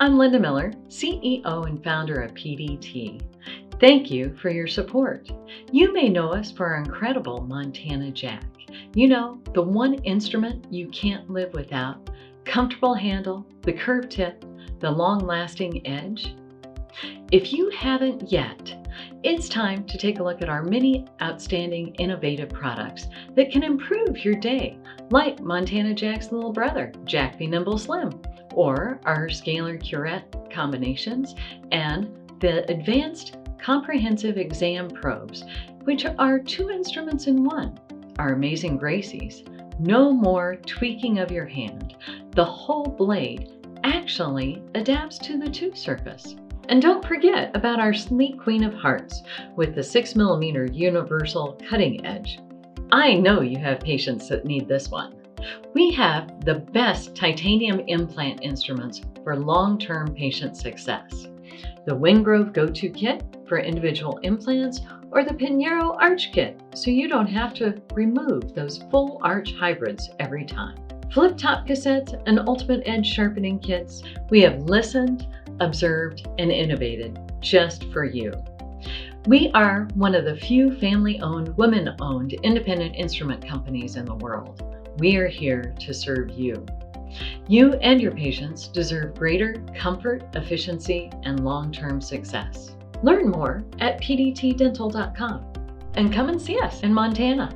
I'm Linda Miller, CEO and founder of PDT. Thank you for your support. You may know us for our incredible Montana Jack. You know, the one instrument you can't live without. Comfortable handle, the curved tip, the long-lasting edge. If you haven't yet, it's time to take a look at our many outstanding innovative products that can improve your day, like Montana Jack's little brother, Jack Be Nimble Slim, or our scalar curette combinations, and the advanced comprehensive exam probes, which are two instruments in one. Our Amazing Gracey's. No more tweaking of your hand. The whole blade actually adapts to the tooth surface. And don't forget about our sleek Queen of Hearts with the 6mm universal cutting edge. I know you have patients that need this one. We have the best titanium implant instruments for long-term patient success. The Wingrove Go-To Kit for individual implants, or the Pineyro Arch Kit, so you don't have to remove those full arch hybrids every time. Flip-top cassettes and ultimate edge sharpening kits, we have listened, observed, and innovated just for you. We are one of the few family-owned, women-owned independent instrument companies in the world. We are here to serve you. You and your patients deserve greater comfort, efficiency, and long-term success. Learn more at pdtdental.com and come and see us in Montana.